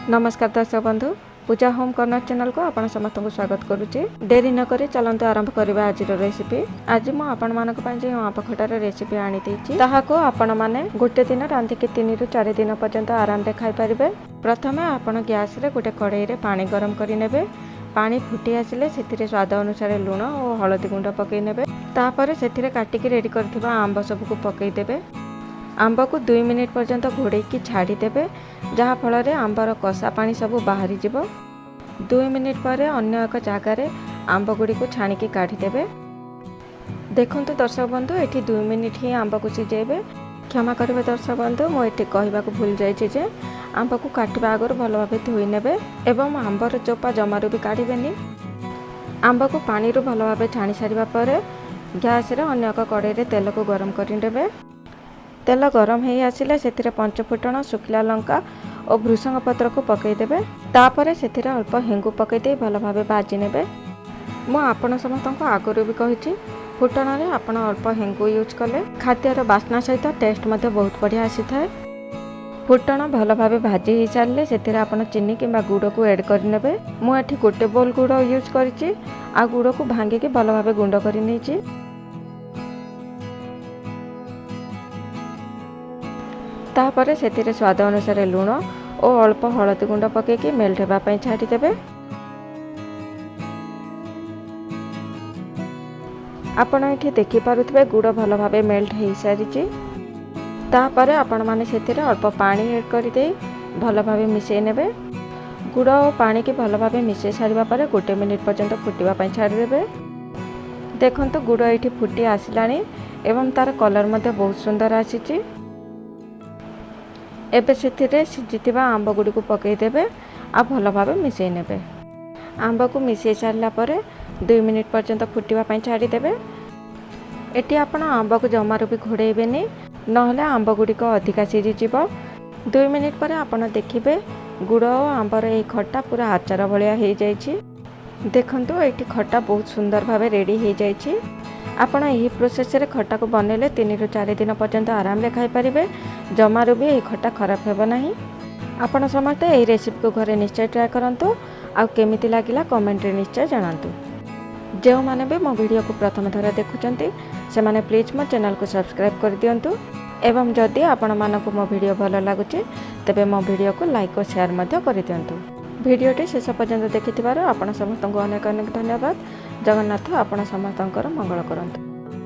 नमस्कार दर्शक बंधु, पूजा होम कर्नर चैनल को आपण समस्त को स्वागत करुच्ची। डेरी न करी चलते आरंभ करवा आज रेसिपी। आज मु आपण मानक जो आंब खटार रेसिपी आनी ताहाको आपण माने गोटे दिन रांधिकी 3 ରୁ 4 दिन पर्यंत आराम रे खाई परिबे। प्रथमे आपण गैस रे गोटे कड़ाई रे पानी गरम करि नेबे। पानी फुटी आसिले सेथिरे स्वाद अनुसार लूण और हळदी गुंड पकई नेबे। तापरे सेथिरे काटिकी रेडी करथिबा आंब सब को पकई देबे। आंब को 2 मिनिट पर्यंत घोड़े की छाड़ी देबे, जहाँ फल रे आंबर कषा पानी सब बाहरी जिवो। 2 मिनिट पर अन्य एक जगार आंब गुड़ी को छाणिकी काढ़ी देबे। देखंतु दर्शक बंधु, एठी 2 मिनिट ही आंब को सिझेबे। क्षमा करिबे दर्शक बंधु, मो एठी कहबाकू भूल जाइछि जे आंब को काटिबा आगर भल भाबे धोई नेबे एवं आंबर चोपा जमारू भी काढ़िबेनी। आंब को पानी रू भल भाबे छाणी सारिबा परे गैस रे अन्य एक कड़ाई रे तेल को गरम करि नेबे। तेल गरम हो आसिले सेथिरे 5 फुटण, शुखिला लंका और भृषंग पत्र को पकई देबे। तापरे सेथिरे अल्प हेंगु पकई दे भल भाबे भाजी नेबे। मु आपण समस्तको आगरु भी कहिछि, फुटण रे आपण अल्प हेंगु यूज कले खाद्यर बास्ना सहित टेस्ट मध्ये बहुत बढ़िया आसी थाए। फुटण भल भाबे भाजी हो सारे सेथिरे आपण चीनी किंबा गुड़ को ऐड कर नेबे। मु एठी गोटे बोल गुड़ यूज करिछि आ गुड़ को भांगी के भल भाबे गुंड करि नेछि। तापरे सेथिरे स्वाद अनुसार लूण और अल्प हळदी गुंड पकईकी मेल्ट हेबा पई छाड़ी देबे। आपण एठी देखि पारुथबे गुड़ भल भाबे मेल्ट हेई सारिछि। तापरे आपण माने सेथिरे अल्प पानी ऐड करि दे भल भाबे मिसई नेबे। गुड़ और पानी की भल भाबे मिसई सारिबा परे 1 मिनिट पर्यंत फुटिबा पई छाड़ी देबे। देखंतु गुड़ एठी फुटी आसिलानी एवं तार कलर मध्ये बहुत सुंदर आसीछि। एबे सेथिरे सिझिथिबा आंब गुडी को पकई देबे आ भल भाबे मिसई नेबे। आंब को मिसई सारला परे 2 मिनिट पर्यंत फुटिबा पई छाड़ी देबे। एटी आपण आंब को जमारू भी घोड़ेबेनी, नहले आंब गुडी को अधिका सिझि जिवो। 2 मिनिट पर आपण देखिबे गुड़ और आंबर ए खट्टा पूरा आचार भलिया हो जाइछि। देखंतु एटी खट्टा बहुत सुंदर भाबे रेडी हो जाइछि। आपण यही प्रोसेस रे खट्टा को बनैले 3 ରୁ 4 दिन पर्यंत आराम रे खाई परिबे। जमारू भी यही खट्टा खराब हेबो नाही। आपण समस्त एही रेसिपी को घरे निश्चय ट्राई करंतु आ केमिति लागिला कमेंट रे निश्चय जणांतु। जो माने भी मो वीडियो को प्रथम थर देखुचंती से माने प्लीज मो चैनल को सब्सक्राइब कर दियंतु एवं जदि आपण मानको मो वीडियो भलो लागुची तबे मो वीडियो को लाइक और शेयर मध्य कर दियंतु। वीडियोटी शेष पर्यंत देखिथिबार आपण समस्तଙ୍କୁ अनेक अनेक धन्यवाद। जगन्नाथ आपण समस्तଙ୍କର मंगल करंतु।